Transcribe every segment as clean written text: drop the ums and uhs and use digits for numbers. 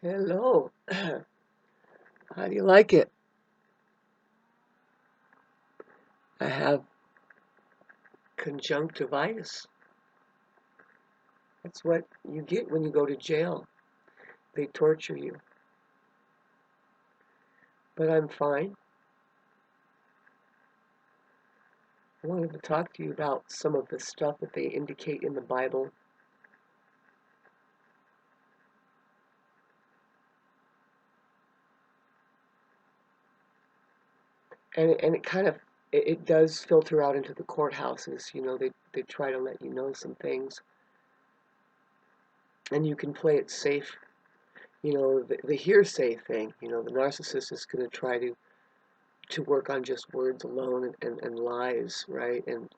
Hello. How do you like it? I have conjunctivitis. That's what you get when you go to jail. They torture you. But I'm fine. I wanted to talk to you about some of the stuff that they indicate in the Bible. And it kind of it does filter out into the courthouses. They try to let you know some things, and you can play it safe. The hearsay thing. The narcissist is going to try to work on just words alone and lies, right? And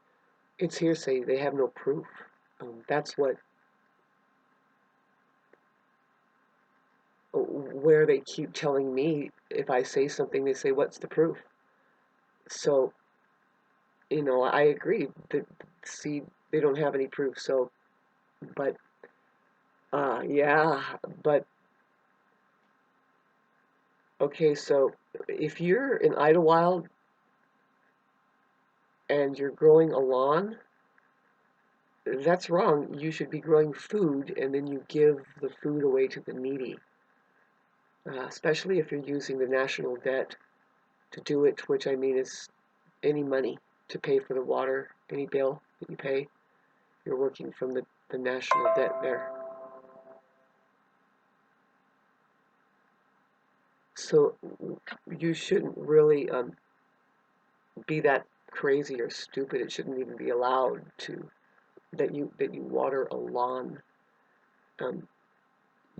it's hearsay. They have no proof. That's where they keep telling me if I say something, they say, "What's the proof?" So, I agree that, see, they don't have any proof. So, but, yeah, but, okay, so if you're in Idlewild and you're growing a lawn, that's wrong. You should be growing food and then you give the food away to the needy, especially if you're using the national debt to do it, which I mean is any money to pay for the water, any bill that you pay, you're working from the national debt there. So you shouldn't really be that crazy or stupid. It shouldn't even be allowed to that you water a lawn. Um,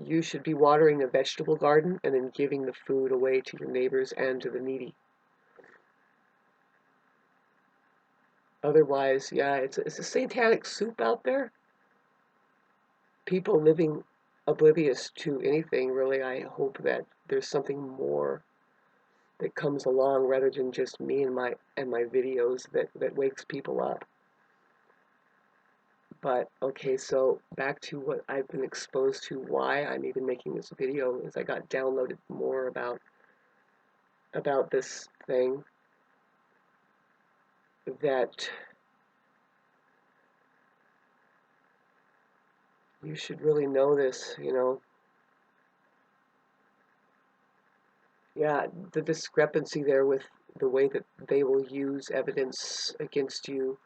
you should be watering a vegetable garden and then giving the food away to your neighbors and to the needy. Otherwise, yeah, it's a satanic soup out there. People living oblivious to anything, really. I hope that there's something more that comes along rather than just me and my videos that wakes people up. But okay, so back to what I've been exposed to, why I'm even making this video is I got downloaded more about this thing that you should really know this. Yeah, the discrepancy there with the way that they will use evidence against you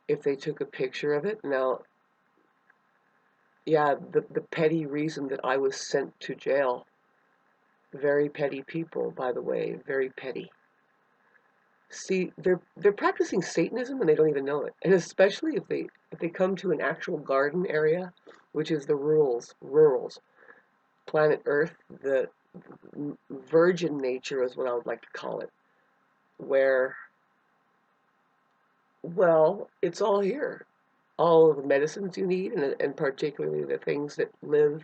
if they took a picture of it. Now, yeah, the petty reason that I was sent to jail, very petty people, by the way, very petty. See, they're practicing Satanism and they don't even know it. And especially if they come to an actual garden area, which is the rurals, planet Earth, the virgin nature is what I would like to call it, where, well, it's all here. All of the medicines you need, and particularly the things that live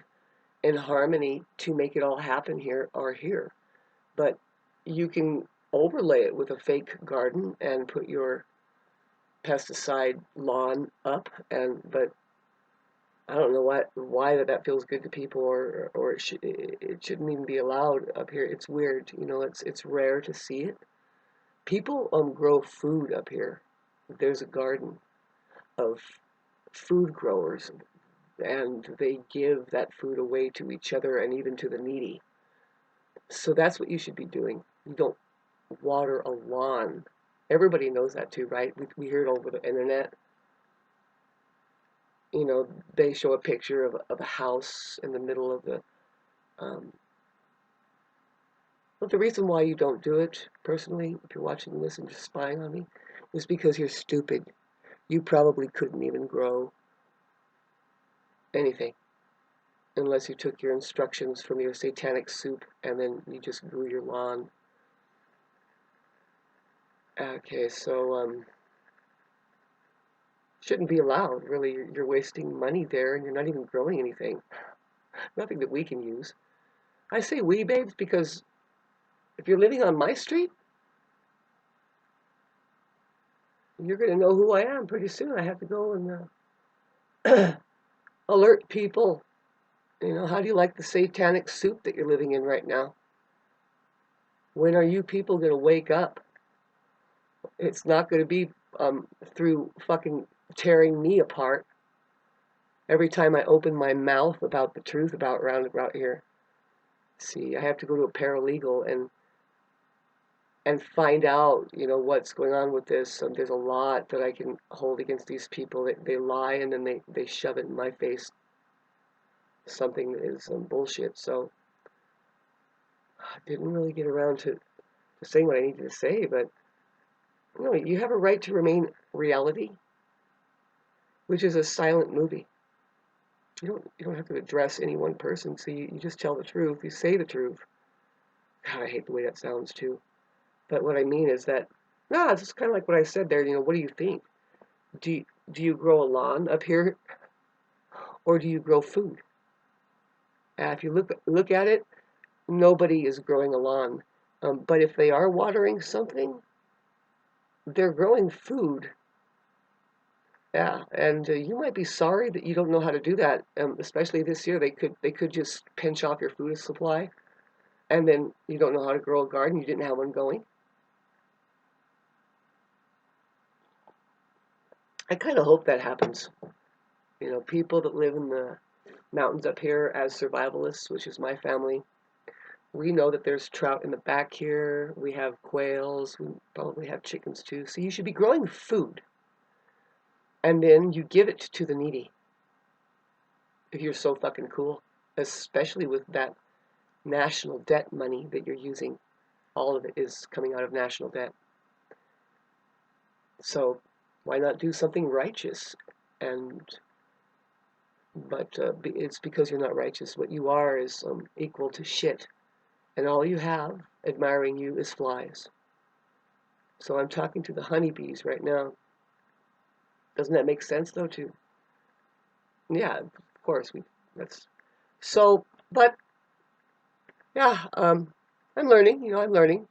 in harmony to make it all happen here are here. But you can overlay it with a fake garden and put your pesticide lawn up, but I don't know why that feels good to people, or it shouldn't even be allowed up here. It's weird. It's rare to see it. People grow food up here. There's a garden of food growers, and they give that food away to each other and even to the needy. So that's what you should be doing. You don't water a lawn. Everybody knows that too, right? We hear it over the internet. They show a picture of a house in the middle of the. Um, but the reason why you don't do it, personally, if you're watching this and just spying on me, is because you're stupid. You probably couldn't even grow anything unless you took your instructions from your satanic soup and then you just grew your lawn. Okay, so shouldn't be allowed. Really, you're wasting money there, and you're not even growing anything. Nothing that we can use. I say we, babes, because if you're living on my street, you're going to know who I am pretty soon. I have to go and alert people. You know, how do you like the satanic soup that you're living in right now? When are you people going to wake up? It's not going to be through fucking tearing me apart every time I open my mouth about the truth about here. See, I have to go to a paralegal and find out, you know, what's going on with this. There's a lot that I can hold against these people. They lie and then they shove it in my face. Something that is bullshit. So I didn't really get around to saying what I needed to say, but you know, you have a right to remain reality, which is a silent movie. You don't have to address any one person. So you just tell the truth. You say the truth. God, I hate the way that sounds too. But what I mean is that, no, it's just kind of like what I said there. You know, what do you think? Do you, do you grow a lawn up here, or do you grow food? If you look at it, nobody is growing a lawn. But if they are watering something, they're growing food. Yeah, and you might be sorry that you don't know how to do that. Especially this year, they could just pinch off your food supply, and then you don't know how to grow a garden. You didn't have one going. I kind of hope that happens. You know, people that live in the mountains up here as survivalists, which is my family, we know that there's trout in the back here. We have quails. We probably have chickens too. So you should be growing food, and then you give it to the needy if you're so fucking cool, especially with that national debt money that you're using. All of it is coming out of national debt. So why not do something righteous? And but it's because you're not righteous. What you are is equal to shit, and all you have admiring you is flies. So I'm talking to the honeybees right now. Doesn't that make sense though? Too? Yeah, of course we. That's so. But yeah, I'm learning. You know, I'm learning.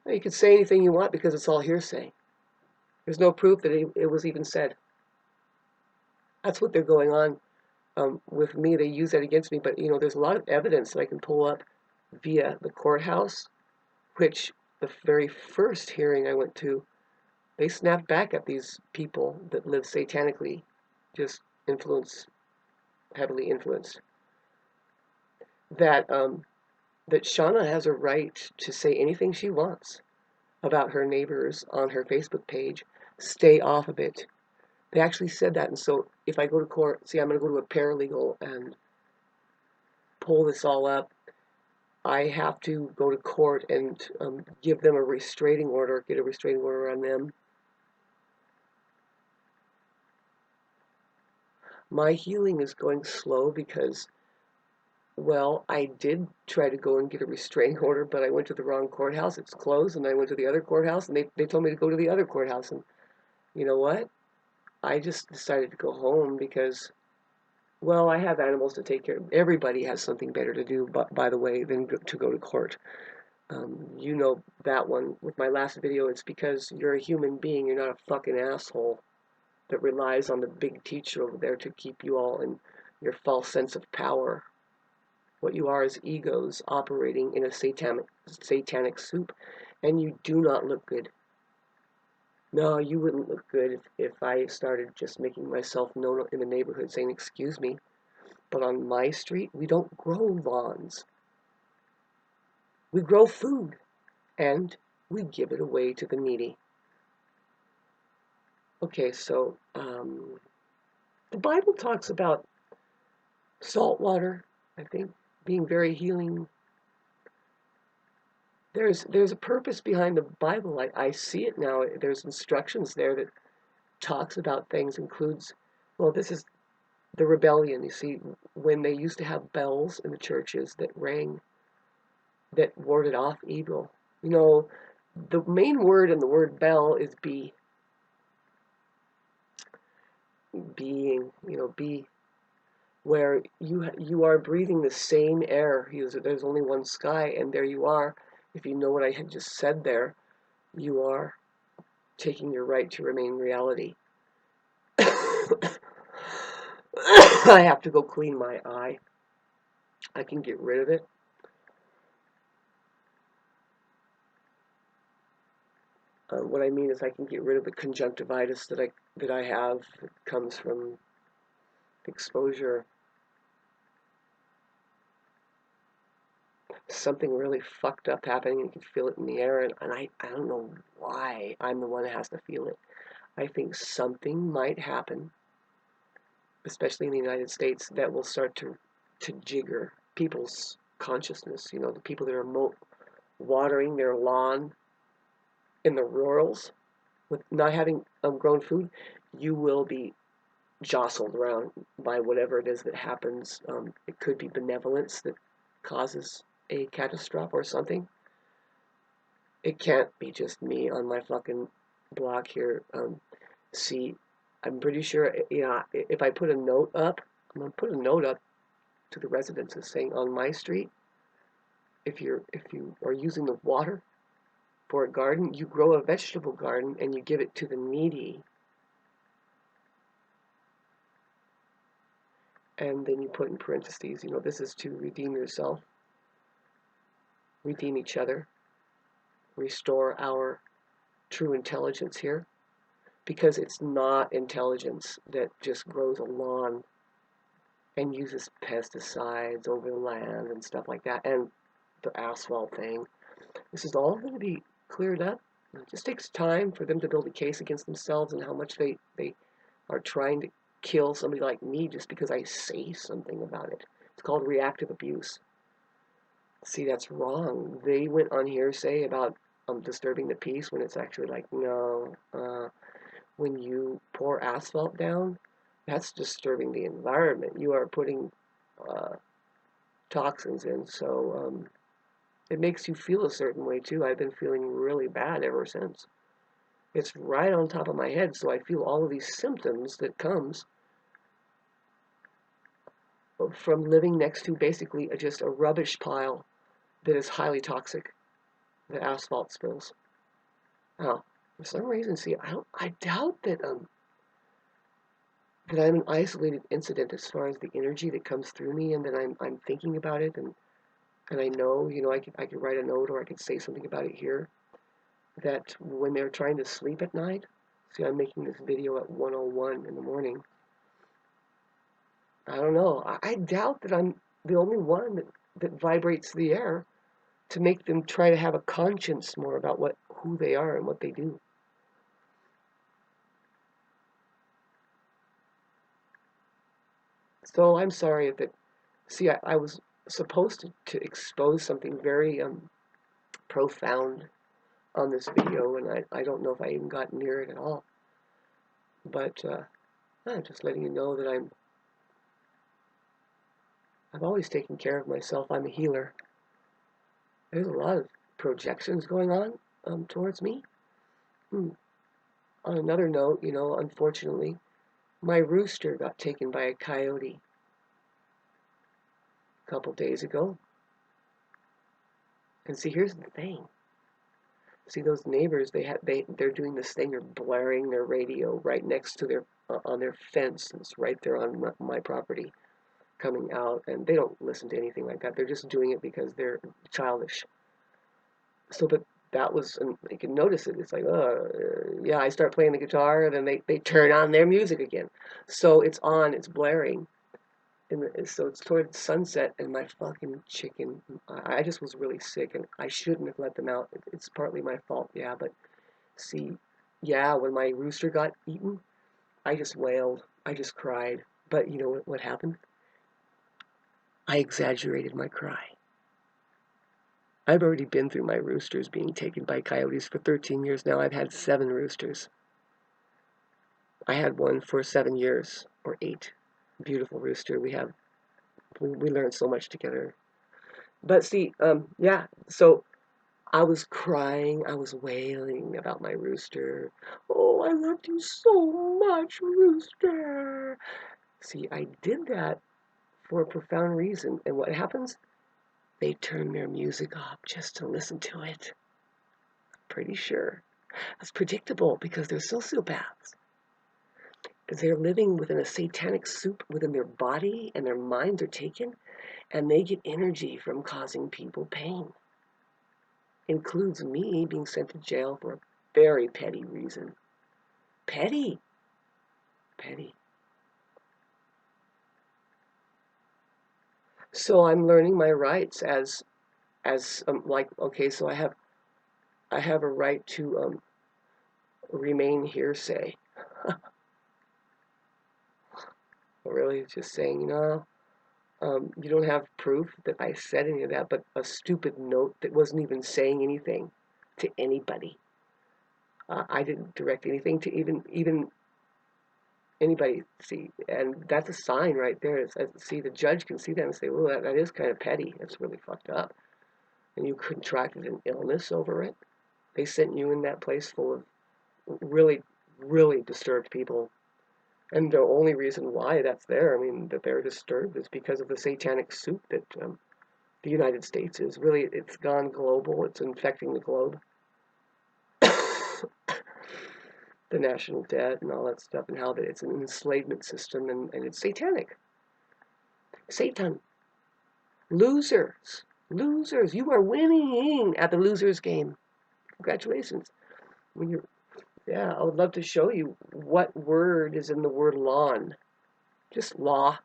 You can say anything you want because it's all hearsay. There's no proof that it was even said. That's what they're going on with me. They use that against me, but you know, there's a lot of evidence that I can pull up via the courthouse, which the very first hearing I went to, they snapped back at these people that live satanically, just heavily influenced. That that Shauna has a right to say anything she wants about her neighbors on her Facebook page. Stay off of it. They actually said that, and so if I go to court, see, I'm going to go to a paralegal and pull this all up. I have to go to court and give them a restraining order, get a restraining order on them. My healing is going slow because, well, I did try to go and get a restraining order, but I went to the wrong courthouse. It's closed, and I went to the other courthouse, and they told me to go to the other courthouse. And you know what? I just decided to go home because, well, I have animals to take care of. Everybody has something better to do, by the way, than to go to court. You know that one with my last video. It's because you're a human being. You're not a fucking asshole that relies on the big teacher over there to keep you all in your false sense of power. What you are is egos operating in a satanic soup, and you do not look good. No, you wouldn't look good if I started just making myself known in the neighborhood saying, excuse me, but on my street, we don't grow lawns. We grow food, and we give it away to the needy. Okay, so the Bible talks about salt water, I think, being very healing. There's a purpose behind the Bible. I see it now. There's instructions there that talks about things, includes, well, this is the rebellion. You see, when they used to have bells in the churches that rang, that warded off evil. You know, the main word in the word bell is be. Being, you know, be, where you are breathing the same air. There's only one sky, and there you are. If you know what I had just said there, you are taking your right to remain reality. I have to go clean my eye. I can get rid of it. What I mean is I can get rid of the conjunctivitis that I have. It comes from exposure. Something really fucked up happening. You can feel it in the air, and I don't know why I'm the one that has to feel it. I think something might happen, especially in the United States, that will start to jigger people's consciousness. You know, the people that are watering their lawn in the rurals with not having grown food, you will be jostled around by whatever it is that happens. It could be benevolence that causes a catastrophe or something. It can't be just me on my fucking block here. See, I'm pretty sure, you know, if I put a note up, I'm gonna put a note up to the residences saying on my street, if you are using the water for a garden, you grow a vegetable garden and you give it to the needy. And then you put in parentheses, you know, this is to redeem yourself, redeem each other, restore our true intelligence here. Because it's not intelligence that just grows a lawn and uses pesticides over the land and stuff like that, and the asphalt thing. This is all going to be cleared up. It just takes time for them to build a case against themselves and how much they are trying to kill somebody like me just because I say something about it. It's called reactive abuse. See, that's wrong. They went on hearsay about disturbing the peace when it's actually like, no, when you pour asphalt down, that's disturbing the environment. You are putting toxins in, so it makes you feel a certain way too. I've been feeling really bad ever since. It's right on top of my head, so I feel all of these symptoms that comes from living next to basically just a rubbish pile that is highly toxic, the asphalt spills. Now, for some reason, see, I doubt that that I'm an isolated incident as far as the energy that comes through me, and that I'm thinking about it, and I know, you know, I could write a note or I could say something about it here. That when they're trying to sleep at night, see, I'm making this video at 1:01 in the morning. I don't know. I doubt that I'm the only one that vibrates the air to make them try to have a conscience more about who they are and what they do. So I'm sorry that. See, I was supposed to expose something very profound on this video, and I don't know if I even got near it at all. But I'm just letting you know that I've always taken care of myself. I'm a healer. There's a lot of projections going on towards me. On another note, you know, unfortunately, my rooster got taken by a coyote a couple days ago. And see, here's the thing. See, those neighbors, they're doing this thing. They're blaring their radio right next to their on their fence. It's right there on my property, coming out, and they don't listen to anything like that. They're just doing it because they're childish. So, but that was, and you can notice it. It's like, yeah, I start playing the guitar, and then they turn on their music again. So it's on, it's blaring. So it's toward sunset, and my fucking chicken, I just was really sick, and I shouldn't have let them out. It's partly my fault, yeah, but see, yeah, when my rooster got eaten, I just wailed. I just cried. But you know what happened? I exaggerated my cry. I've already been through my roosters being taken by coyotes for 13 years now. I've had 7 roosters. I had one for 7 years, or 8. Beautiful rooster. We learned so much together. But see, yeah, so I was crying, I was wailing about my rooster. Oh, I loved you so much, rooster. See, I did that for a profound reason. And what happens? They turn their music off just to listen to it. Pretty sure. That's predictable because they're sociopaths. they're living within a satanic soup within their body, and their minds are taken, and they get energy from causing people pain. Includes me being sent to jail for a very petty reason. Petty. Petty. So I'm learning my rights as like, okay, so I have a right to remain hearsay. Really, just saying, you don't have proof that I said any of that, but a stupid note that wasn't even saying anything to anybody. I didn't direct anything to even anybody. See, and that's a sign right there. See, the judge can see that and say, "Well, that is kind of petty. That's really fucked up." And you contracted an illness over it. They sent you in that place full of really, really disturbed people. And the only reason why that's there, I mean, that they're disturbed is because of the satanic soup that the United States is. Really, it's gone global. It's infecting the globe. The national debt and all that stuff, and how that it's an enslavement system, and it's satanic. Satan. Losers. Losers. You are winning at the losers game. Congratulations. When you're, yeah, I would love to show you what word is in the word lawn. Just law.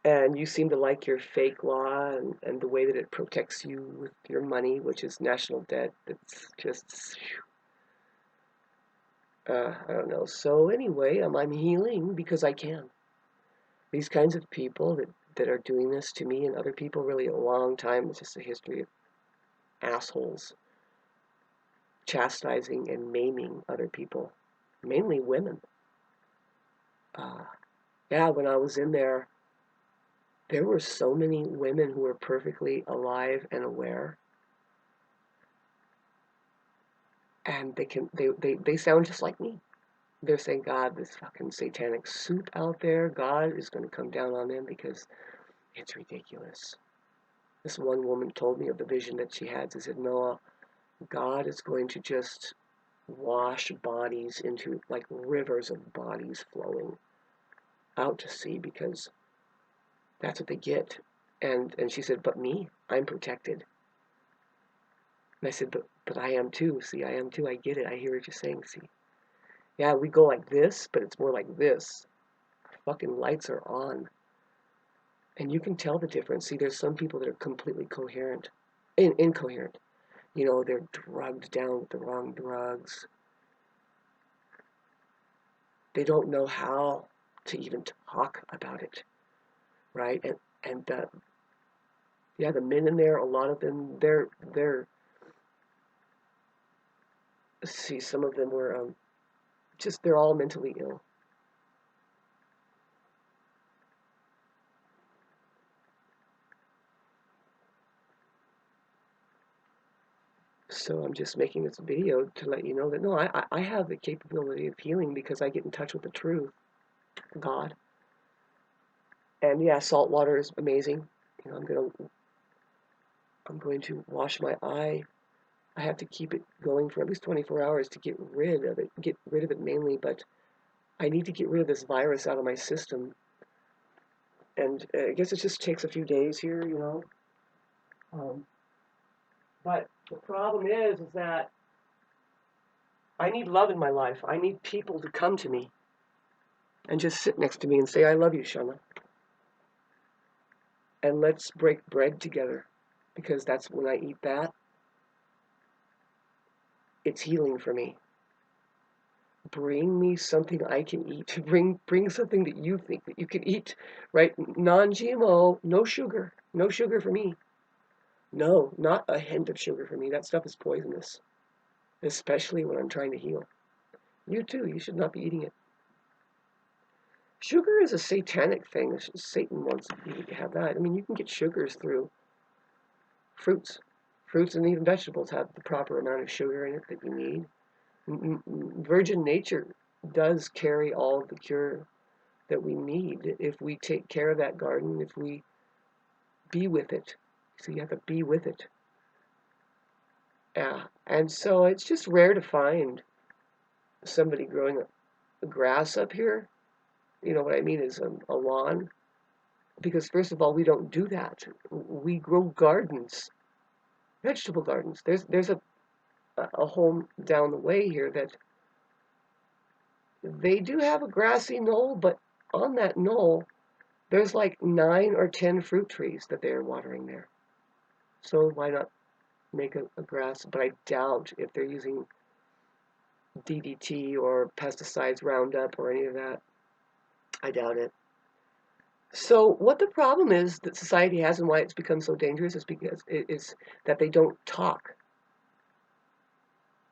And you seem to like your fake law and the way that it protects you with your money, which is national debt. It's just, I don't know. So anyway, I'm healing because I can. These kinds of people that are doing this to me and other people really a long time. It's just a history of assholes chastising and maiming other people, mainly women. Yeah, when I was in there, there were so many women who were perfectly alive and aware, and they sound just like me. They're saying, God, this fucking satanic soup out there, God is going to come down on them because it's ridiculous. This one woman told me of the vision that she had. She said, Noah, God is going to just wash bodies into like rivers of bodies flowing out to sea because that's what they get. And she said, but me, I'm protected. And I said, but I am too. See, I am too. I get it. I hear what you're saying. See, yeah, we go like this, but it's more like this. Fucking lights are on. And you can tell the difference. See, there's some people that are completely coherent, incoherent. You know, they're drugged down with the wrong drugs. They don't know how to even talk about it, right? And yeah, the men in there, a lot of them, see, some of them were they're all mentally ill. So I'm just making this video to let you know that no, I have the capability of healing because I get in touch with the truth, God. And yeah, salt water is amazing. You know, I'm going to wash my eye. I have to keep it going for at least 24 hours to get rid of it. Get rid of it mainly, but I need to get rid of this virus out of my system. And I guess it just takes a few days here, you know. But the problem is that I need love in my life. I need people to come to me and just sit next to me and say, I love you, Shana. And let's break bread together. Because that's when I eat that, it's healing for me. Bring me something I can eat. Bring something that you think that you can eat, right? Non-GMO, no sugar. No sugar for me. No, not a hint of sugar for me. That stuff is poisonous. Especially when I'm trying to heal. You too, you should not be eating it. Sugar is a satanic thing. Satan wants you to have that. I mean, you can get sugars through fruits. Fruits and even vegetables have the proper amount of sugar in it that you need. Virgin nature does carry all of the cure that we need if we take care of that garden, if we be with it. So you have to be with it. Yeah. And so it's just rare to find somebody growing grass up here. You know what I mean is a lawn. Because first of all, we don't do that. We grow gardens, vegetable gardens. There's a home down the way here that they do have a grassy knoll, but on that knoll, there's like 9 or 10 fruit trees that they're watering there. So why not make a grass? But I doubt if they're using DDT or pesticides, Roundup, or any of that. I doubt it. So what the problem is that society has and why it's become so dangerous is because it is that they don't talk.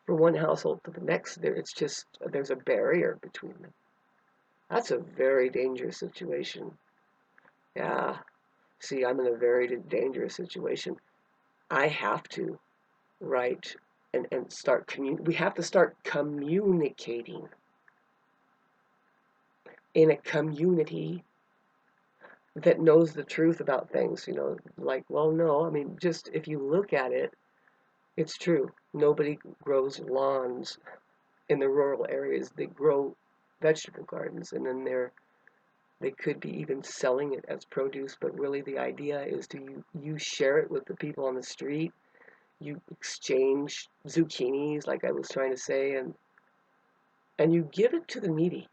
From one household to the next, it's just there's a barrier between them. That's a very dangerous situation. Yeah. See, I'm in a very dangerous situation. I have to write and start we have to start communicating in a community that knows the truth about things, like, well, no, I mean, just if you look at it, it's true. Nobody grows lawns in the rural areas. They grow vegetable gardens, and then they could be even selling it as produce, but really the idea is you share it with the people on the street. You exchange zucchinis, like I was trying to say, and you give it to the needy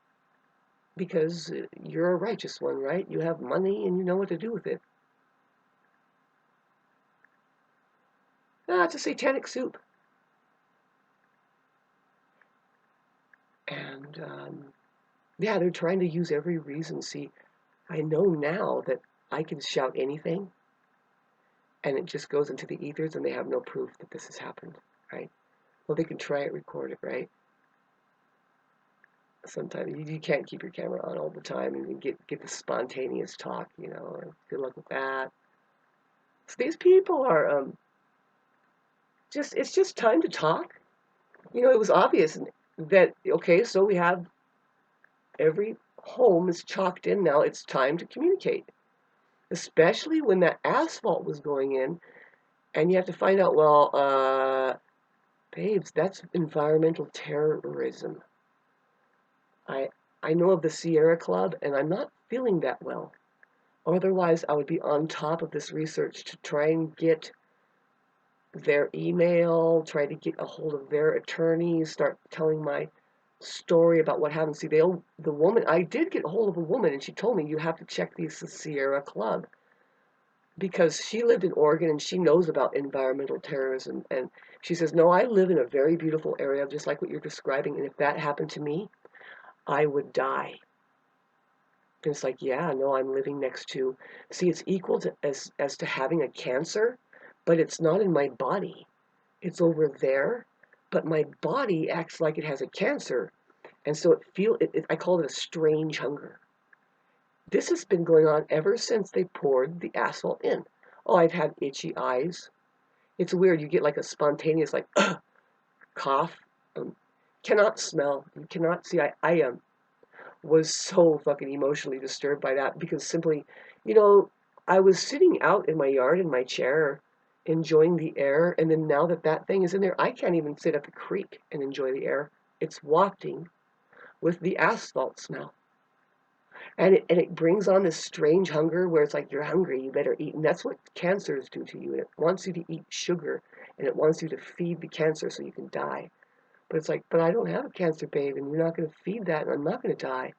because you're a righteous one, right? You have money and you know what to do with it. It's a satanic soup. And yeah, they're trying to use every reason. See, I know now that I can shout anything and it just goes into the ethers and they have no proof that this has happened, right? Well, they can try it, record it, right? Sometimes you can't keep your camera on all the time and you get the spontaneous talk, good luck with that. So these people are it's just time to talk. It was obvious that, okay, so we have every home is chalked in now. It's time to communicate, especially when that asphalt was going in and you have to find out, well, babes, that's environmental terrorism. I I know of the Sierra Club and I'm not feeling that well. Otherwise, I would be on top of this research to try and get their email, try to get a hold of their attorneys, start telling my story about what happened. See, the woman, I did get a hold of a woman, and she told me you have to check the Sierra Club because she lived in Oregon and she knows about environmental terrorism. And she says, no, I live in a very beautiful area, just like what you're describing. And if that happened to me, I would die. And it's like, yeah, no, I'm living next to. See, it's equal to as to having a cancer, but it's not in my body. It's over there, but my body acts like it has a cancer, and so I call it a strange hunger. This has been going on ever since they poured the asphalt in. Oh, I've had itchy eyes. It's weird. You get like a spontaneous like cough. Cannot smell. You cannot see. I was so fucking emotionally disturbed by that because simply, you know, I was sitting out in my yard in my chair enjoying the air, and then now that thing is in there, I can't even sit at the creek and enjoy the air. It's wafting with the asphalt smell. And it brings on this strange hunger where it's like you're hungry, you better eat. And that's what cancers do to you. And it wants you to eat sugar and it wants you to feed the cancer so you can die. But it's like, but I don't have a cancer, babe, and you're not going to feed that, and I'm not going to die.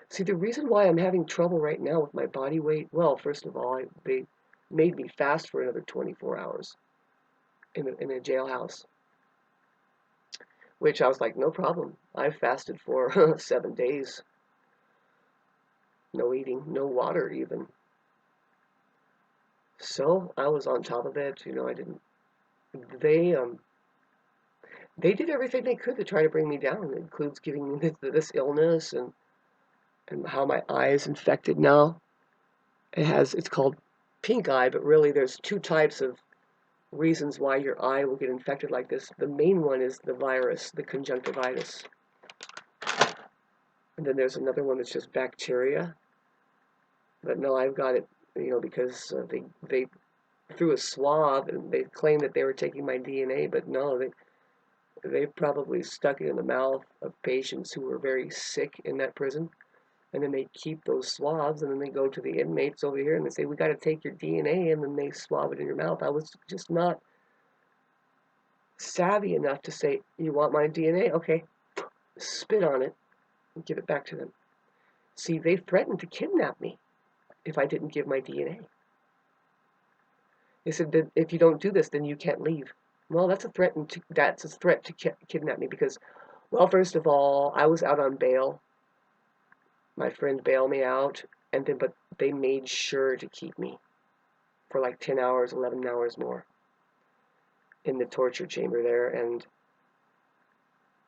See, the reason why I'm having trouble right now with my body weight, well, first of all, they made me fast for another 24 hours in a jailhouse, which I was like, no problem. I've fasted for 7 days. No eating, no water even. So I was on top of it. I didn't. They they did everything they could to try to bring me down. It includes giving me this illness and how my eye is infected now. It's called pink eye, but really there's two types of reasons why your eye will get infected like this. The main one is the virus, the conjunctivitis. And then there's another one that's just bacteria. But no, I've got it, because they threw a swab and they claimed that they were taking my DNA, but no, they probably stuck it in the mouth of patients who were very sick in that prison. And then they keep those swabs, and then they go to the inmates over here and they say, we got to take your DNA, and then they swab it in your mouth. I was just not savvy enough to say, you want my DNA? Okay, spit on it and give it back to them. See, they threatened to kidnap me if I didn't give my DNA. They said that if you don't do this, then you can't leave. Well, that's a threat to kidnap me because, well, first of all, I was out on bail. My friend bailed me out, and then but they made sure to keep me for like 10 hours, 11 hours more in the torture chamber there. And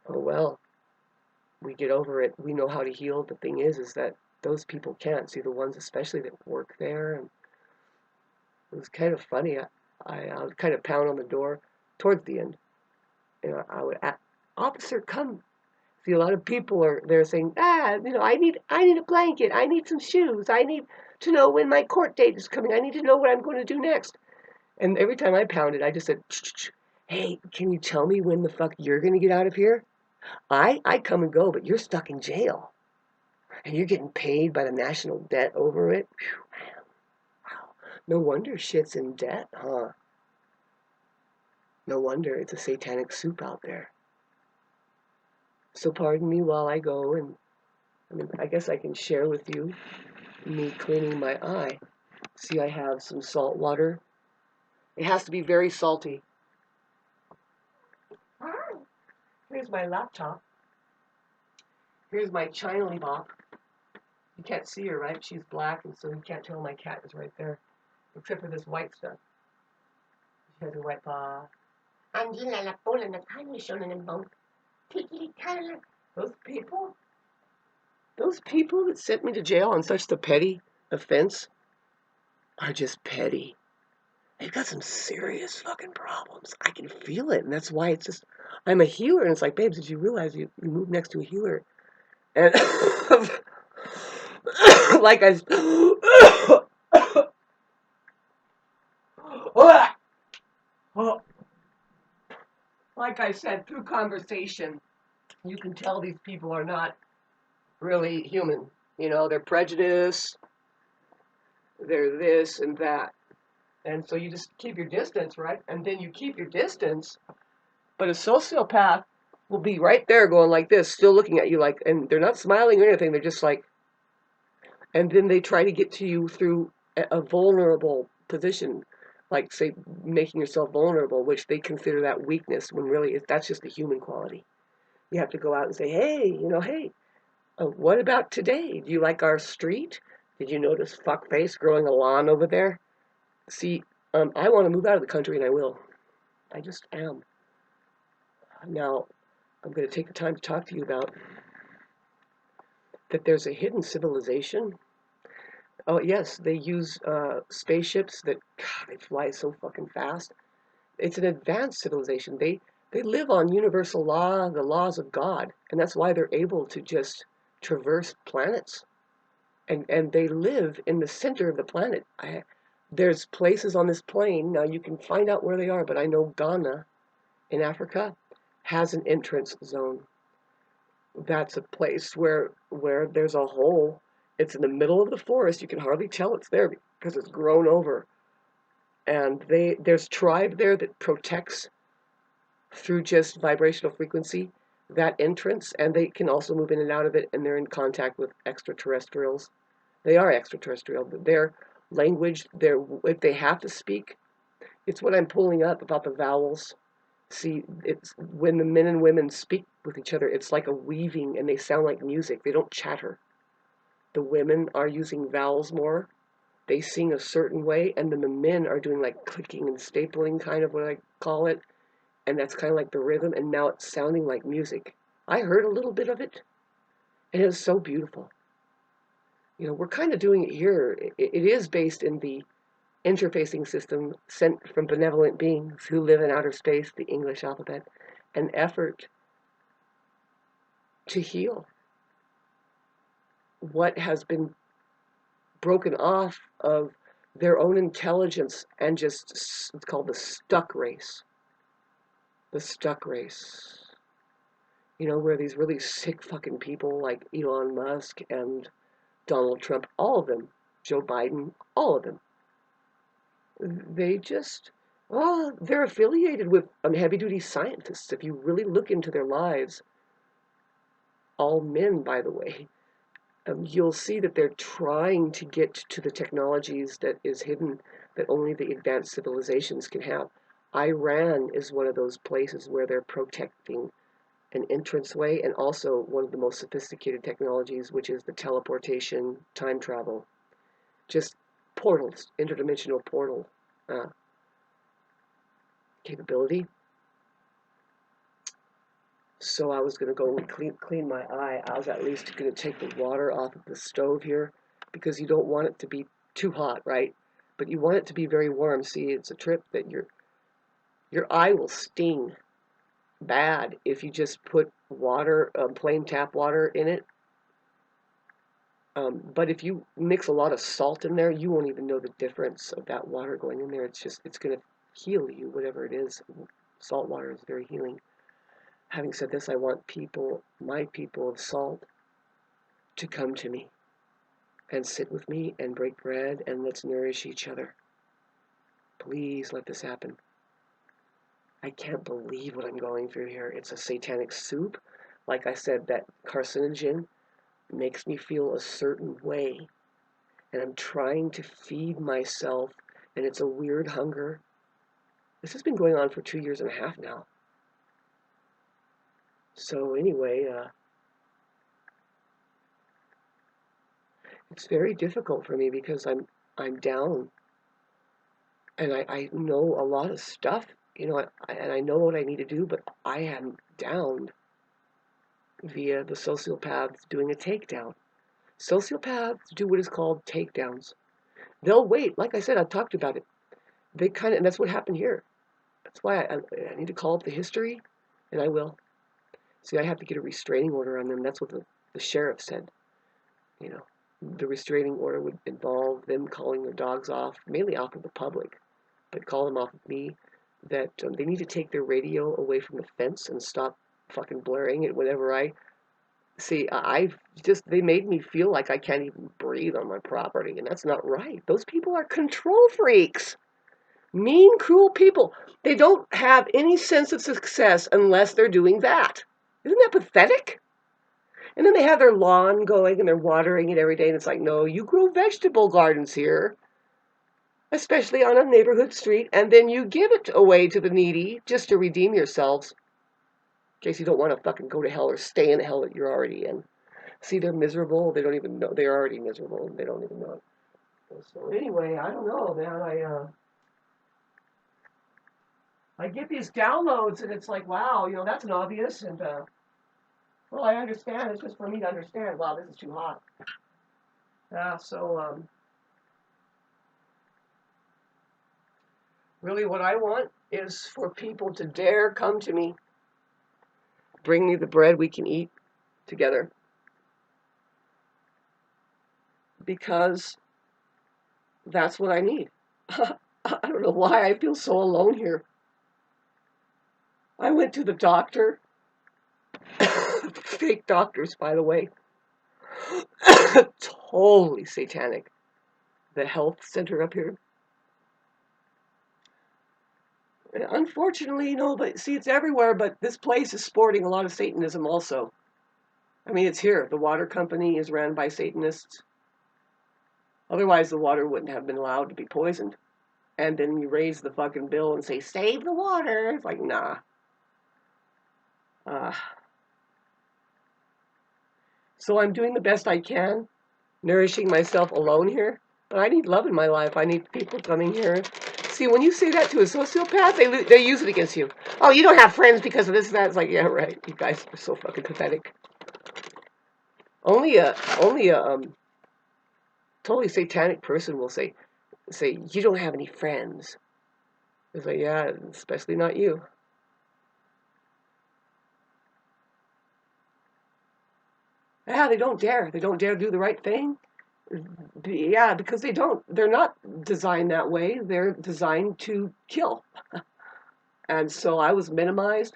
oh well, we get over it. We know how to heal. The thing is that those people can't. See, the ones especially that work there, and it was kind of funny. I would kind of pound on the door towards the end, and I would ask, officer, come. See, a lot of people are there saying, I need a blanket, I need some shoes, I need to know when my court date is coming, I need to know what I'm going to do next. And every time I pounded, I just said, hey, can you tell me when the fuck you're going to get out of here? I come and go, but you're stuck in jail. And you're getting paid by the national debt over it. Whew, man. Wow. No wonder shit's in debt, huh? No wonder it's a satanic soup out there. So pardon me while I go, and I guess I can share with you me cleaning my eye. See, I have some salt water. It has to be very salty. Here's my laptop. Here's my China bop. You can't see her, right? She's black, and so you can't tell my cat is right there, except for this white stuff. She has a white paw. Those people that sent me to jail on such the petty offense are just petty. They've got some serious fucking problems. I can feel it, and that's why it's just, I'm a healer, and it's like, babes, did you realize you moved next to a healer? And like I, like I said, through conversation, you can tell these people are not really human. You know, they're prejudiced, they're this and that. And so you just keep your distance, right? And then you keep your distance, but a sociopath will be right there going like this, still looking at you like, and they're not smiling or anything, they're just like, and then they try to get to you through a vulnerable position, like, say, making yourself vulnerable, which they consider that weakness, when really that's just a human quality. You have to go out and say, hey, hey, what about today? Do you like our street? Did you notice fuckface growing a lawn over there? See, I want to move out of the country, and I will. I just am. Now, I'm going to take the time to talk to you about that there's a hidden civilization. Oh, yes, they use spaceships that, God, they fly so fucking fast. It's an advanced civilization. They live on universal law, the laws of God, and that's why they're able to just traverse planets. And they live in the center of the planet. There's places on this plane, now you can find out where they are, but I know Ghana in Africa has an entrance zone. That's a place where there's a hole. It's in the middle of the forest. You can hardly tell it's there because it's grown over. And there's tribe there that protects through just vibrational frequency that entrance, and they can also move in and out of it, and they're in contact with extraterrestrials. They are extraterrestrial, but their language, if they have to speak, it's what I'm pulling up about the vowels. See, it's when the men and women speak with each other, it's like a weaving, and they sound like music. They don't chatter. The women are using vowels more. They sing a certain way, and then the men are doing like clicking and stapling, kind of what I call it, and that's kind of like the rhythm, and now it's sounding like music. I heard a little bit of it, and it was so beautiful. We're kind of doing it here. It is based in the interfacing system sent from benevolent beings who live in outer space, the English alphabet, an effort to heal what has been broken off of their own intelligence and just, it's called the stuck race. The stuck race. You know, where these really sick fucking people like Elon Musk and Donald Trump, all of them, Joe Biden, all of them, they just, well, they're affiliated with heavy-duty scientists. If you really look into their lives, all men, by the way, you'll see that they're trying to get to the technologies that is hidden, that only the advanced civilizations can have. Iran is one of those places where they're protecting an entranceway and also one of the most sophisticated technologies, which is the teleportation, time travel, just portals, interdimensional portal uh, capability. So I was going to go and clean my eye. I was at least going to take the water off of the stove here because you don't want it to be too hot, right? But you want it to be very warm. See, it's a trip that your eye will sting bad if you just put water, plain tap water in it. But if you mix a lot of salt in there, you won't even know the difference of that water going in there. It's going to heal you, whatever it is. Salt water is very healing. Having said this, I want people, my people of salt, to come to me and sit with me and break bread and let's nourish each other. Please let this happen. I can't believe what I'm going through here. It's a satanic soup. Like I said, that carcinogen makes me feel a certain way. And I'm trying to feed myself, and it's a weird hunger. This has been going on for 2.5 years now. So anyway, it's very difficult for me because I'm down, and I know a lot of stuff, you know, and I know what I need to do, but I am down via the sociopaths doing a takedown. Sociopaths do what is called takedowns. They'll wait. Like I said, I've talked about it. They kind of, and that's what happened here. That's why I need to call up the history, and I will. See, I have to get a restraining order on them. That's what the sheriff said. You know, the restraining order would involve them calling their dogs off, mainly off of the public, but call them off of me. That they need to take their radio away from the fence and stop fucking blaring it whenever I see. They made me feel like I can't even breathe on my property, and that's not right. Those people are control freaks. Mean, cruel people. They don't have any sense of success unless they're doing that. Isn't that pathetic? And then they have their lawn going and they're watering it every day. And it's like, no, you grow vegetable gardens here, especially on a neighborhood street. And then you give it away to the needy just to redeem yourselves. In case you don't want to fucking go to hell or stay in the hell that you're already in. See, they're miserable. They don't even know. They're already miserable. And they don't even know it. So anyway, I don't know, man. I get these downloads and it's like, wow, you know, that's an obvious. And, well, I understand. It's just for me to understand. Wow, this is too hot. So really what I want is for people to dare come to me. Bring me the bread we can eat together. Because that's what I need. I don't know why I feel so alone here. I went to the doctor. Fake doctors, by the way. Totally satanic. The health center up here. Unfortunately, no, but see, it's everywhere, but this place is sporting a lot of Satanism also. I mean, it's here. The water company is ran by Satanists. Otherwise, the water wouldn't have been allowed to be poisoned. And then you raise the fucking bill and say, save the water. It's like, nah. So I'm doing the best I can, nourishing myself alone here. But I need love in my life. I need people coming here. See, when you say that to a sociopath, they use it against you. Oh, you don't have friends because of this and that. It's like, yeah, right. You guys are so fucking pathetic. Only a totally satanic person will say, you don't have any friends. It's like, yeah, especially not you. Yeah, they don't dare. They don't dare do the right thing. Yeah, because they don't. They're not designed that way. They're designed to kill. And so I was minimized.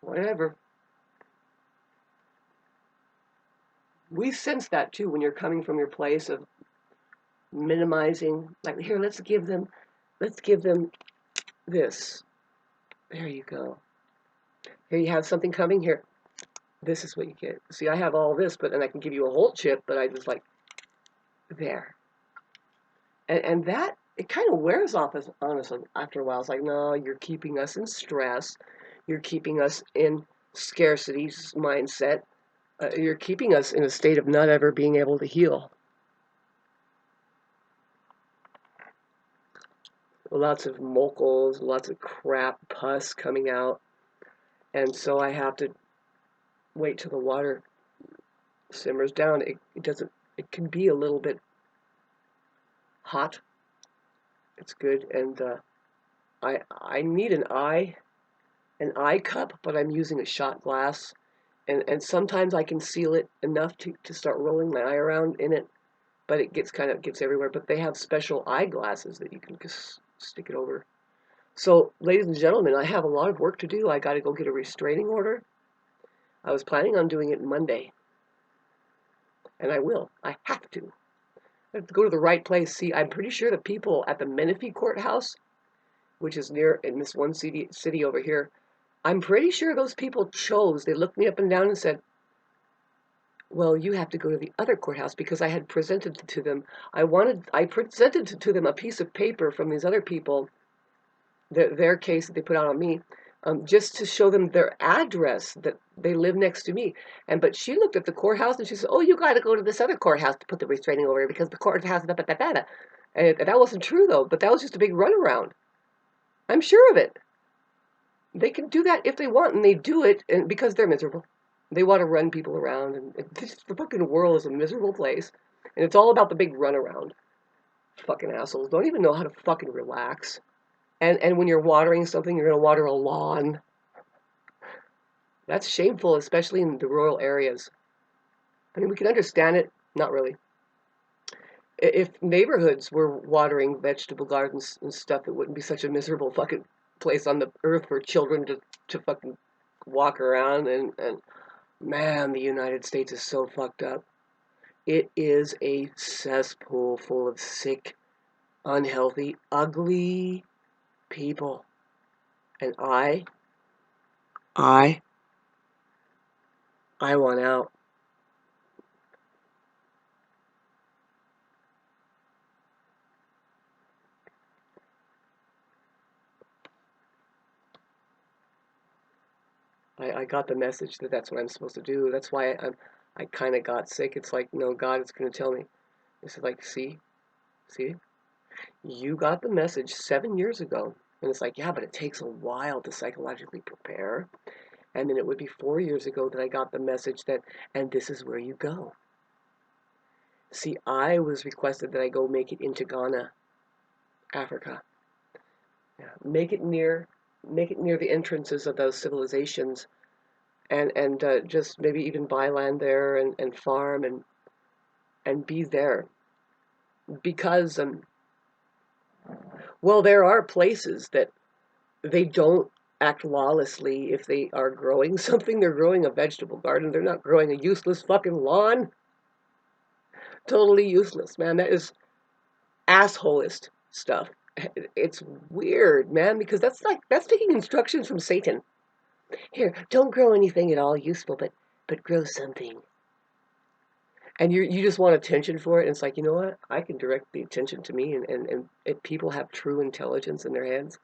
whatever. We sense that too when you're coming from your place of minimizing. Like, here, let's give them this. There you go. Here, you have something coming here. This is what you get. See, I have all this, but then I can give you a whole chip, but I just like there. And that, it kind of wears off us, honestly, after a while. It's like, no, you're keeping us in stress. You're keeping us in scarcity mindset. You're keeping us in a state of not ever being able to heal. Lots of moles, lots of crap, pus coming out. And so I have to wait till the water simmers down. It can be a little bit hot. It's good. And I need an eye cup, but I'm using a shot glass. And sometimes I can seal it enough to start rolling my eye around in it, but it gets everywhere. But they have special eyeglasses that you can just stick it over. So, ladies and gentlemen, I have a lot of work to do. I got to go get a restraining order. I was planning on doing it Monday, and I will. I have to. I have to go to the right place. See, I'm pretty sure the people at the Menifee courthouse, which is near in this one city over here, I'm pretty sure those people chose. They looked me up and down and said, well, you have to go to the other courthouse, because I had presented to them. I presented to them a piece of paper from these other people, their case that they put out on me, just to show them their address, that they live next to me. But she looked at the courthouse and she said, "Oh, you got to go to this other courthouse to put the restraining order, because the courthouse da da da da." And that wasn't true though. But that was just a big runaround. I'm sure of it. They can do that if they want, and they do it, and because they're miserable. They want to run people around, and the fucking world is a miserable place, and it's all about the big runaround. Fucking assholes don't even know how to fucking relax. And when you're watering something, you're gonna water a lawn. That's shameful, especially in the rural areas. I mean, we can understand it, not really. If neighborhoods were watering vegetable gardens and stuff, it wouldn't be such a miserable fucking place on the earth for children to fucking walk around. And man, the United States is so fucked up. It is a cesspool full of sick, unhealthy, ugly people. And I want out. I got the message that that's what I'm supposed to do. That's why I kind of got sick. It's like, no, God is going to tell me. It's like, see, you got the message 7 years ago. And it's like, yeah, but it takes a while to psychologically prepare. And then it would be 4 years ago that I got the message that, and this is where you go. See, I was requested that I go make it into Ghana, Africa. Yeah, make it near the entrances of those civilizations, and just maybe even buy land there, and farm, and be there, because well, there are places that they don't act lawlessly. If they are growing something, they're growing a vegetable garden. They're not growing a useless fucking lawn. Totally useless, man. That is assholist stuff. It's weird, man, because that's taking instructions from Satan. Here, don't grow anything at all useful, but grow something. And you just want attention for it. And it's like, you know what? I can direct the attention to me, and if people have true intelligence in their heads,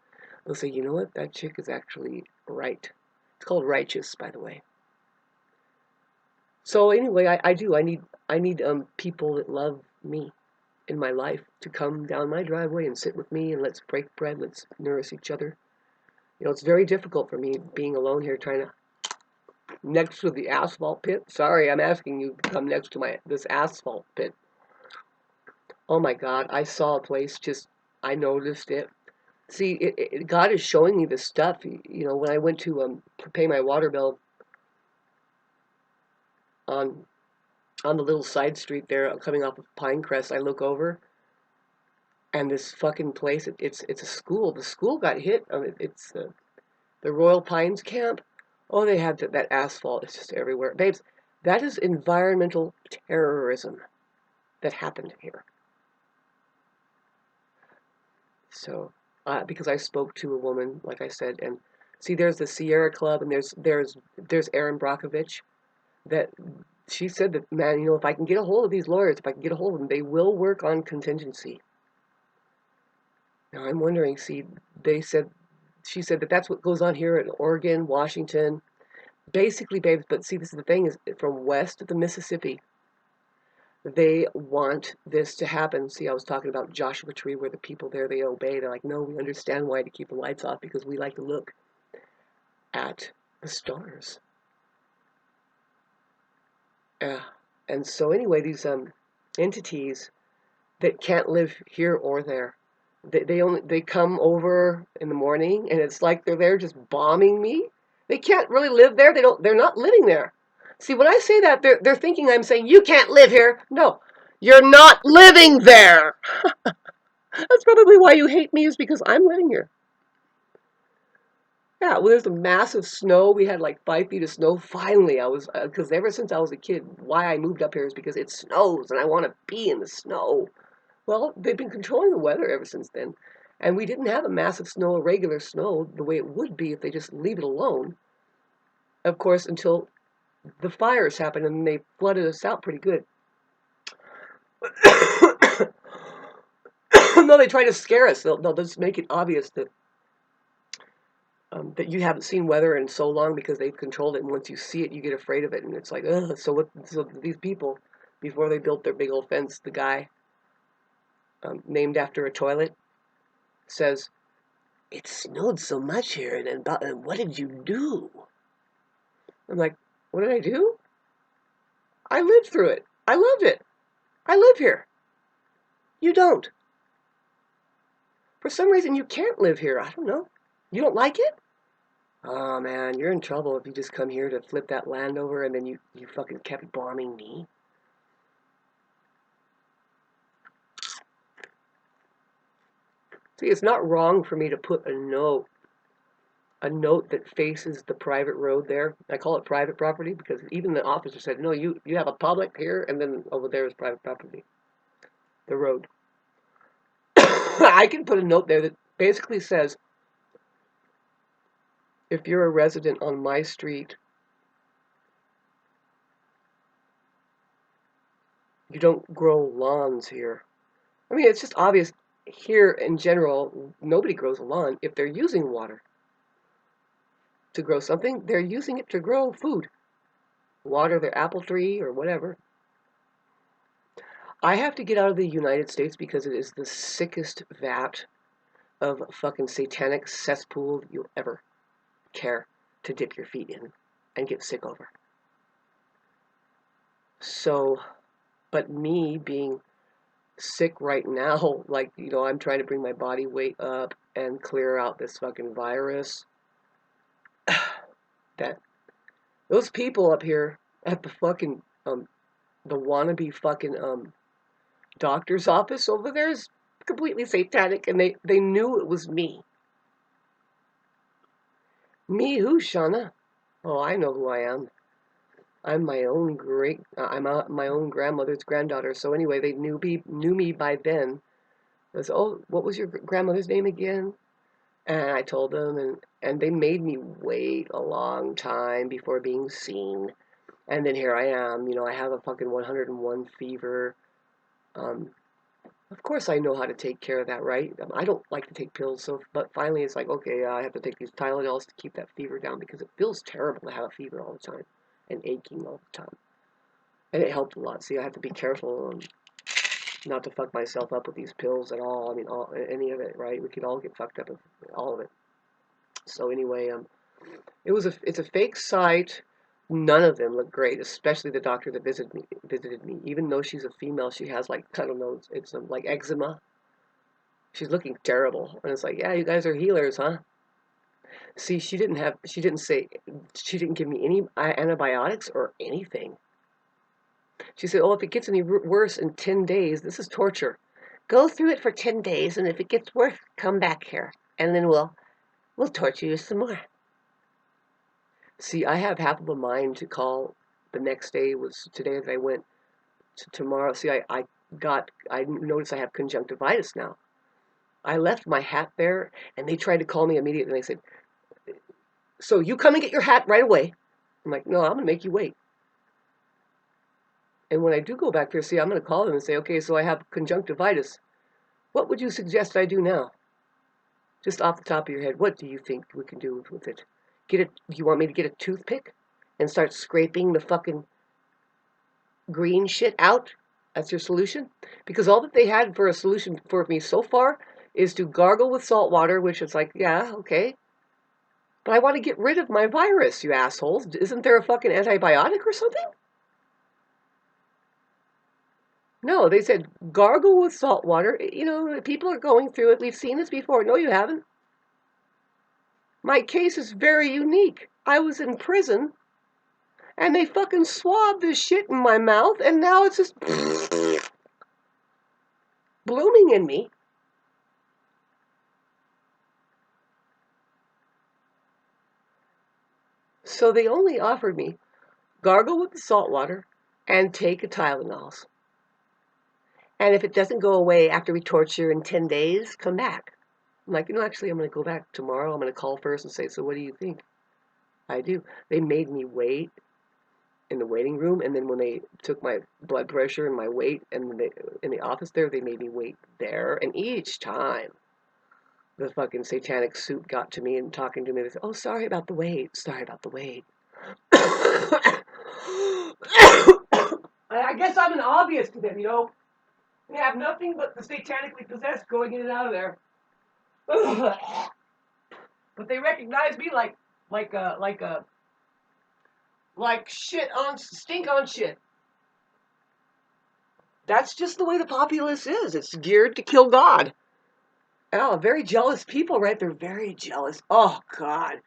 they'll say, you know what? That chick is actually right. It's called righteous, by the way. So anyway, I need people that love me in my life to come down my driveway and sit with me, and let's break bread, let's nourish each other. You know, it's very difficult for me being alone here, trying to next to the asphalt pit. Sorry, I'm asking you to come next to this asphalt pit. Oh my God, I saw a place, just I noticed it. See, God is showing me this stuff. You know, when I went to pay my water bill on the little side street there, coming off of Pinecrest, I look over, and this fucking place, it's a school. The school got hit. It's the Royal Pines camp. Oh, they had that asphalt. It's just everywhere. Babes, that is environmental terrorism that happened here. So, because I spoke to a woman, like I said, and see, there's the Sierra Club, and there's Erin Brockovich. That she said that, man, if I can get a hold of these lawyers, if I can get a hold of them, they will work on contingency. Now I'm wondering, see, she said that that's what goes on here in Oregon, Washington, basically, babes. But see, this is the thing: is from west of the Mississippi, they want this to happen. See, I was talking about Joshua Tree, where the people there, they obey. They're like, no, we understand why to keep the lights off because we like to look at the stars. Yeah. And so anyway, these entities that can't live here or there, they come over in the morning, and it's like they're there just bombing me. They can't really live there. They're not living there. See, when I say that, they're thinking I'm saying you can't live here. No, you're not living there. That's probably why you hate me, is because I'm living here. Yeah, well, there's a massive snow. We had like 5 feet of snow. Finally, I was, because ever since I was a kid, why I moved up here is because it snows and I want to be in the snow. Well, they've been controlling the weather ever since then. And we didn't have a massive snow, a regular snow, the way it would be if they just leave it alone. Of course, until the fires happened and they flooded us out pretty good. No, they try to scare us. They'll just make it obvious that you haven't seen weather in so long because they've controlled it. And once you see it, you get afraid of it. And it's like, ugh. So what? So these people, before they built their big old fence, the guy named after a toilet says, "It snowed so much here, and what did you do?" I'm like, "What did I do? I lived through it. I loved it. I live here. You don't. For some reason, you can't live here. I don't know. You don't like it? Oh man, you're in trouble if you just come here to flip that land over and then you fucking kept bombing me." See, it's not wrong for me to put a note that faces the private road there. I call it private property because even the officer said, "No, you have a public here, and then over there is private property, the road." I can put a note there that basically says, "If you're a resident on my street, you don't grow lawns here." I mean, it's just obvious here in general, nobody grows a lawn if they're using water to grow something. They're using it to grow food, water their apple tree or whatever. I have to get out of the United States because it is the sickest vat of fucking satanic cesspool you'll ever care to dip your feet in and get sick over. So, but me being sick right now, like, I'm trying to bring my body weight up and clear out this fucking virus. That those people up here at the fucking the wannabe fucking doctor's office over there is completely satanic, and they knew it was me. Me who, Shauna? Oh, I know who I am. I'm my own my own grandmother's granddaughter. So anyway, they knew me by then. They said, "Oh, what was your grandmother's name again?" And I told them, and they made me wait a long time before being seen. And then here I am. I have a fucking 101 fever. Um, of course, I know how to take care of that, right? I don't like to take pills, but finally it's like, okay, I have to take these Tylenols to keep that fever down because it feels terrible to have a fever all the time and aching all the time. And it helped a lot. See, I have to be careful not to fuck myself up with these pills at all. I mean, any of it, right? We could all get fucked up with all of it. So anyway, it's a fake site. None of them look great, especially the doctor that visited me. Even though she's a female, she has like, I don't know, it's like eczema. She's looking terrible, and it's like, yeah, you guys are healers, huh? See, she didn't give me any antibiotics or anything. She said, "Oh, if it gets any worse in 10 days, this is torture. Go through it for 10 days, and if it gets worse, come back here, and then we'll torture you some more." See, I have half of a mind to call the next day was today as I went to tomorrow. See, I noticed I have conjunctivitis now. I left my hat there and they tried to call me immediately and they said, so you come and get your hat right away. I'm like, no, I'm going to make you wait. And when I do go back there, see, I'm going to call them and say, okay, so I have conjunctivitis. What would you suggest I do now? Just off the top of your head, what do you think we can do with it? You want me to get a toothpick and start scraping the fucking green shit out? That's your solution? Because all that they had for a solution for me so far is to gargle with salt water, which is like, yeah, okay. But I want to get rid of my virus, you assholes. Isn't there a fucking antibiotic or something? No, they said gargle with salt water. You know, people are going through it. We've seen this before. No, you haven't. My case is very unique. I was in prison and they fucking swabbed this shit in my mouth and now it's just blooming in me. So they only offered me gargle with the salt water and take a Tylenols. And if it doesn't go away after we torture in 10 days, come back. I'm like, actually, I'm going to go back tomorrow. I'm going to call first and say, so what do you think? I do. They made me wait in the waiting room, and then when they took my blood pressure and my weight and in the office there, they made me wait there. And each time, the fucking satanic suit got to me and talking to me, they said, oh, sorry about the wait. Sorry about the wait. I guess I'm an obvious to them, They have nothing but the satanically possessed going in and out of there. But they recognize me like shit on stink on shit. That's just the way the populace is. It's geared to kill God. Oh, very jealous people, right? They're very jealous. Oh God.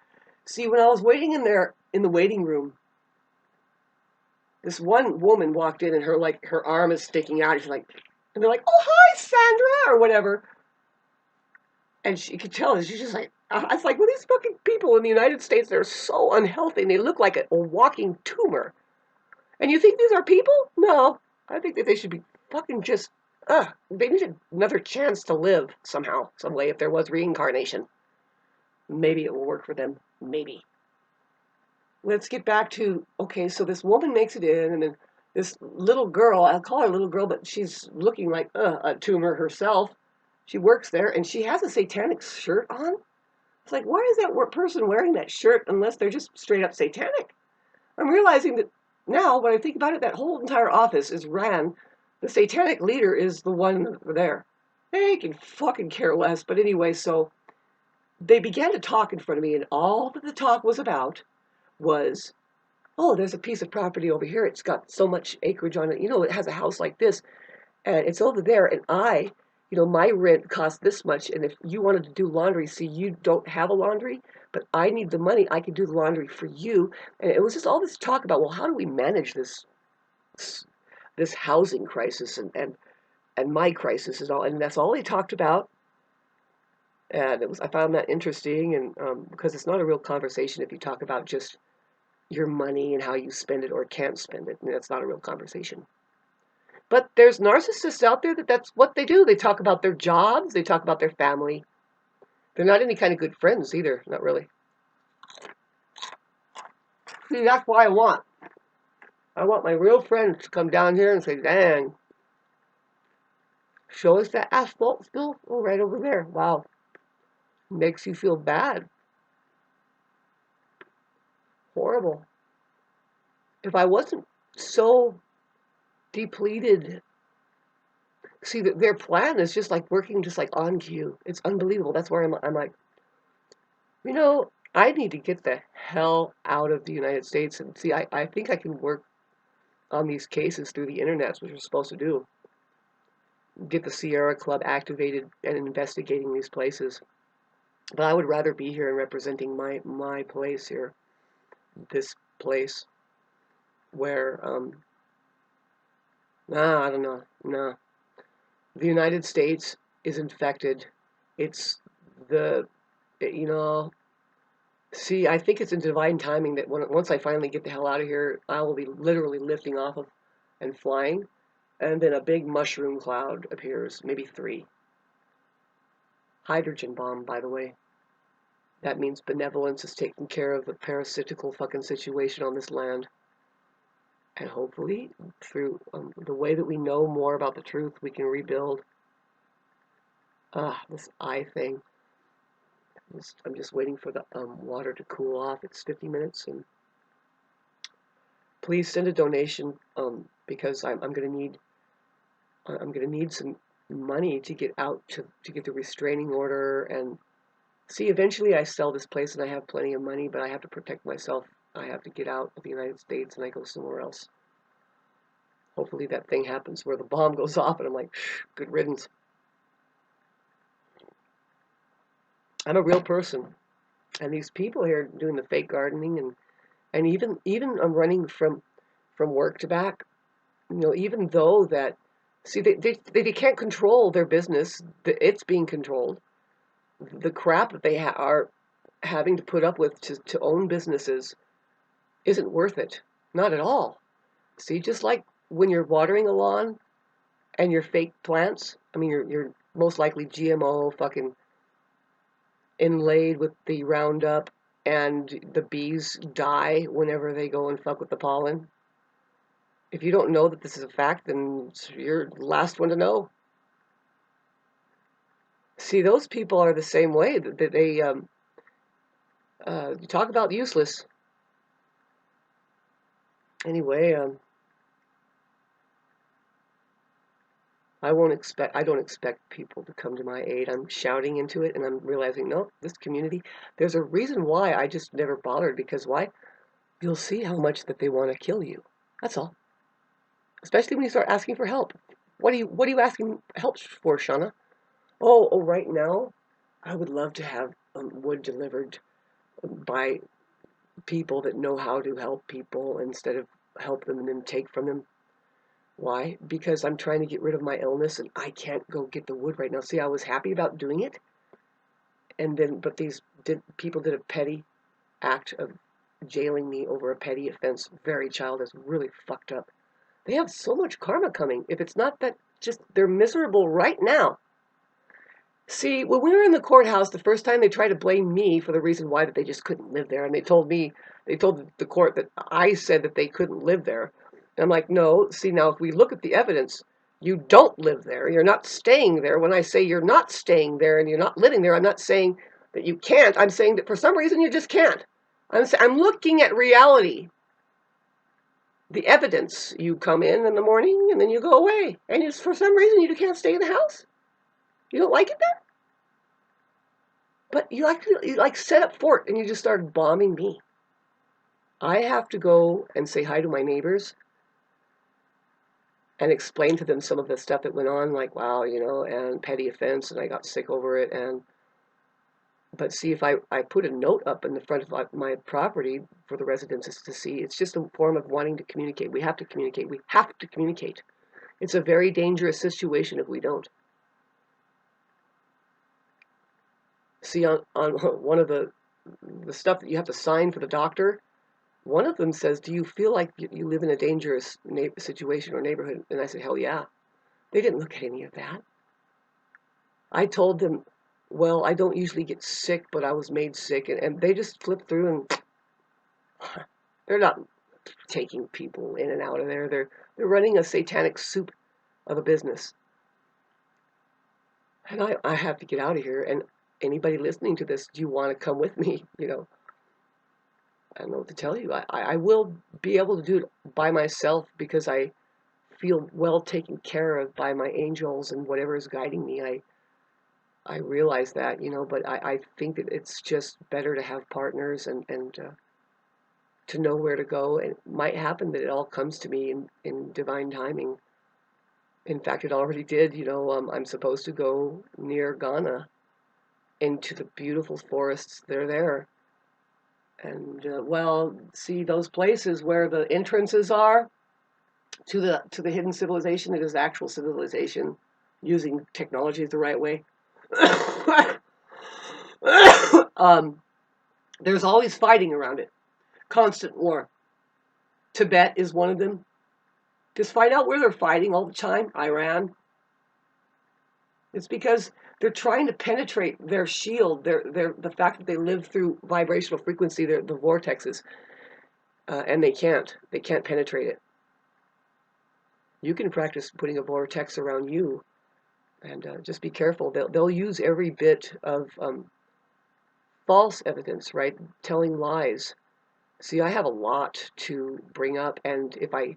See, when I was waiting in there in the waiting room, this one woman walked in and her arm is sticking out. She's like, and they're like, "Oh, hi, Sandra," or whatever. And she could tell, she's just like, I was like, well, these fucking people in the United States, they're so unhealthy and they look like a walking tumor. And you think these are people? No. I think that they should be fucking just, they need another chance to live somehow, some way, if there was reincarnation. Maybe it will work for them. Maybe. Let's get back to, okay, so this woman makes it in, and then this little girl, I'll call her a little girl, but she's looking like a tumor herself. She works there, and she has a satanic shirt on. It's like, why is that person wearing that shirt unless they're just straight up satanic? I'm realizing that now, when I think about it, that whole entire office is ran. The satanic leader is the one there. They can fucking care less. But anyway, so they began to talk in front of me, and all that the talk was about was, oh, there's a piece of property over here. It's got so much acreage on it. It has a house like this, and it's over there. And my rent costs this much. And if you wanted to do laundry, see, you don't have a laundry, but I need the money. I can do the laundry for you. And it was just all this talk about, well, how do we manage this housing crisis and my crisis and all. And that's all they talked about. And I found that interesting, and because it's not a real conversation if you talk about just your money and how you spend it or can't spend it. And that's not a real conversation. But there's narcissists out there that's what they do. They talk about their jobs. They talk about their family. They're not any kind of good friends either. Not really. See, that's what I want. I want my real friends to come down here and say, dang, show us that asphalt spill. Oh, right over there. Wow. Makes you feel bad. Horrible. If I wasn't so depleted. See, their plan is just like working just like on cue. It's unbelievable. That's where I'm like, I need to get the hell out of the United States. And see, I think I can work on these cases through the internet, which we're supposed to do. Get the Sierra Club activated and investigating these places. But I would rather be here and representing my place here. This place where, I don't know. No. The United States is infected. It's the, you know, See, I think it's in divine timing that once I finally get the hell out of here, I will be literally lifting off of and flying, and then a big mushroom cloud appears, maybe 3. Hydrogen bomb, by the way. That means benevolence is taking care of the parasitical fucking situation on this land. And hopefully, through the way that we know more about the truth, we can rebuild. This eye thing. I'm just waiting for the water to cool off. It's 50 minutes, and please send a donation because I'm gonna need some money to get out to get the restraining order. And see, eventually I sell this place and I have plenty of money, but I have to protect myself. I have to get out of the United States and I go somewhere else. Hopefully that thing happens where the bomb goes off and I'm like, good riddance. I'm a real person. And these people here doing the fake gardening and even I'm running from work to back, even though that, see, they can't control their business, it's being controlled. The crap that they are having to put up with to own businesses isn't worth it. Not at all. See, just like when you're watering a lawn and your fake plants, I mean, you're most likely GMO fucking inlaid with the Roundup, and the bees die whenever they go and fuck with the pollen. If you don't know that this is a fact, then you're the last one to know. See, those people are the same way. They talk about useless. Anyway, I don't expect people to come to my aid. I'm shouting into it and I'm realizing, no, this community, there's a reason why I just never bothered, because why? You'll see how much that they want to kill you. That's all. Especially when you start asking for help. What are you asking help for, Shauna? Oh, right now, I would love to have wood delivered by people that know how to help people instead of help them and then take from them. Why? Because I'm trying to get rid of my illness and I can't go get the wood right now. See, I was happy about doing it, and then but these people did a petty act of jailing me over a petty offense. Very childish, really fucked up. They have so much karma coming. If it's not that just they're miserable right now. See, when we were in the courthouse the first time, they tried to blame me for the reason why that they just couldn't live there, and they told the court that I said that they couldn't live there. And I'm like, no. See, now if we look at the evidence, you don't live there. You're not staying there. When I say you're not staying there and you're not living there, I'm not saying that you can't. I'm saying that for some reason you just can't. I'm looking at reality. The evidence. You come in the morning and then you go away, and just for some reason you can't stay in the house. You don't like it there? But you like set up fort and you just started bombing me. I have to go and say hi to my neighbors and explain to them some of the stuff that went on, like, wow, and petty offense, and I got sick over it. But see, if I put a note up in the front of my property for the residents to see, it's just a form of wanting to communicate. We have to communicate. We have to communicate. It's a very dangerous situation if we don't. See, on one of the stuff that you have to sign for the doctor, one of them says, do you feel like you live in a dangerous situation or neighborhood? And I said, hell yeah. They didn't look at any of that. I told them, well, I don't usually get sick, but I was made sick. And they just flipped through and they're not taking people in and out of there. They're running a satanic soup of a business. And I have to get out of here. And anybody listening to this, do you want to come with me? I don't know what to tell you. I will be able to do it by myself because I feel well taken care of by my angels and whatever is guiding me. I realize that, but I think that it's just better to have partners and to know where to go. And it might happen that it all comes to me in divine timing. In fact, it already did. I'm supposed to go near Ghana into the beautiful forests. They're there. And, see those places where the entrances are to the hidden civilization. It is actual civilization using technology the right way. There's always fighting around it. Constant war. Tibet is one of them. Just find out where they're fighting all the time. Iran. It's because they're trying to penetrate their shield, the fact that they live through vibrational frequency, the vortexes, and they can't. They can't penetrate it. You can practice putting a vortex around you, and just be careful. They'll use every bit of false evidence, right? Telling lies. See, I have a lot to bring up, and if I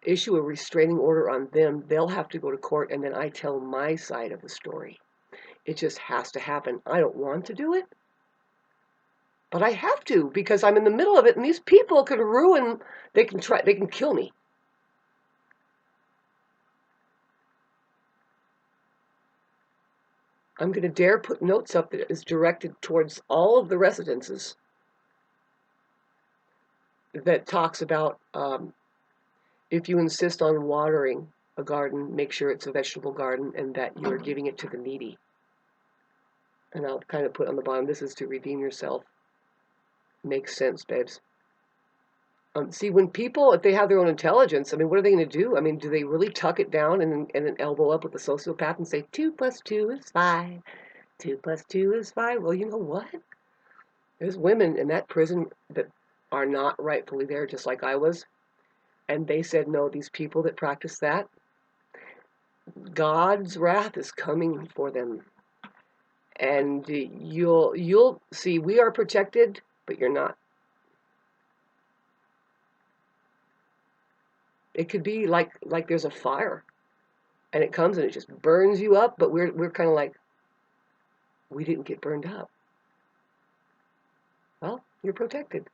issue a restraining order on them, they'll have to go to court, and then I tell my side of the story. It just has to happen. I don't want to do it, but I have to because I'm in the middle of it, and these people could ruin. They can kill me. I'm going to dare put notes up that is directed towards all of the residences that talks about if you insist on watering a garden, make sure it's a vegetable garden and that you're giving it to the needy. And I'll kind of put on the bottom, this is to redeem yourself. Makes sense, babes. See, when people, if they have their own intelligence, I mean, what are they going to do? I mean, do they really tuck it down and then elbow up with the sociopath and say, 2 plus 2 is 5. 2 plus 2 is 5. Well, you know what? There's women in that prison that are not rightfully there, just like I was. And they said, no, these people that practice that, God's wrath is coming for them. And you'll see, we are protected, but you're not. It could be like there's a fire, and it comes and it just burns you up, but we're kind of like, we didn't get burned up. Well, you're protected.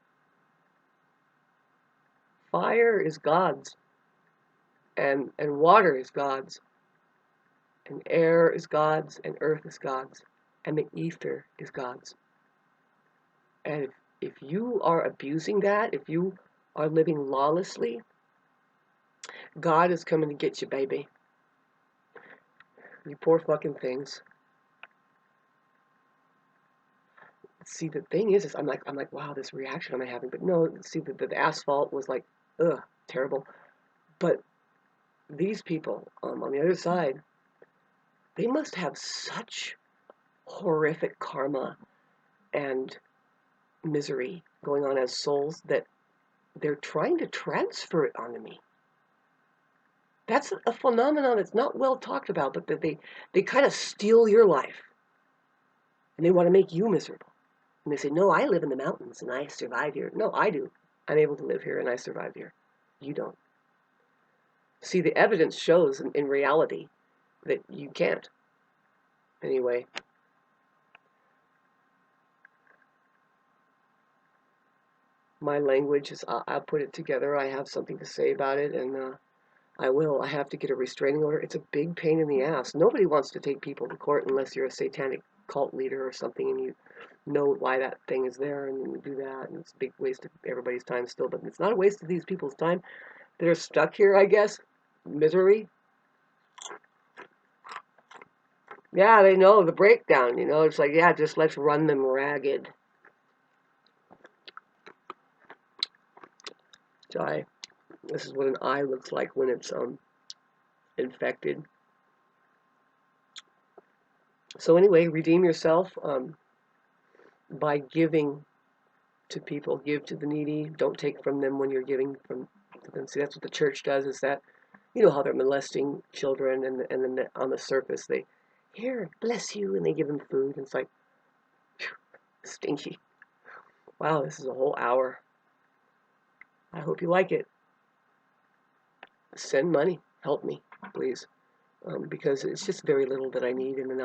Fire is God's, and water is God's, and air is God's, and earth is God's, and the ether is God's. And if you are abusing that, if you are living lawlessly, God is coming to get you, baby. You poor fucking things. See, the thing is I'm like, wow, this reaction I'm having. But no, see, the asphalt was like, ugh, terrible. But these people on the other side, they must have such horrific karma and misery going on as souls that they're trying to transfer it onto me. That's a phenomenon that's not well talked about, but that they kind of steal your life. And they want to make you miserable. And they say, no, I live in the mountains and I survive here. No, I do. I'm able to live here and I survive here. You don't. See, the evidence shows in reality that you can't. Anyway. My language is, I'll put it together. I have something to say about it, and I will. I have to get a restraining order. It's a big pain in the ass. Nobody wants to take people to court unless you're a satanic cult leader or something and you know why that thing is there and you do that. And it's a big waste of everybody's time still. But it's not a waste of these people's time that are stuck here, I guess. Misery. Yeah, they know the breakdown, you know. It's like, yeah, just let's run them ragged. So this is what an eye looks like when it's infected. So anyway, redeem yourself by giving to people. Give to the needy. Don't take from them when you're giving from to them. See, that's what the church does. Is that, you know how they're molesting children, and then on the surface they, here, bless you, and they give them food. And it's like, phew, stinky. Wow, this is a whole hour. I hope you like it. Send money. Help me, please. Because it's just very little that I need, and then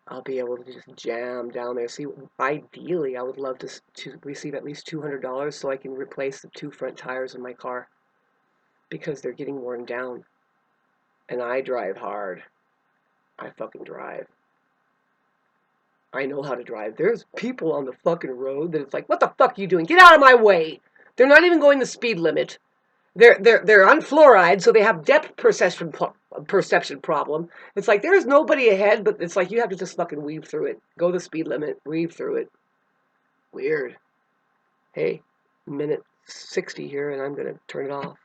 I'll be able to just jam down there. See, ideally, I would love to receive at least $200 so I can replace the 2 front tires in my car because they're getting worn down. And I drive hard. I fucking drive. I know how to drive. There's people on the fucking road that it's like, what the fuck are you doing? Get out of my way. They're not even going the speed limit. They're on fluoride, so they have depth perception problem. It's like there's nobody ahead, but it's like you have to just fucking weave through it. Go the speed limit, weave through it. Weird. Hey, minute 60 here, and I'm going to turn it off.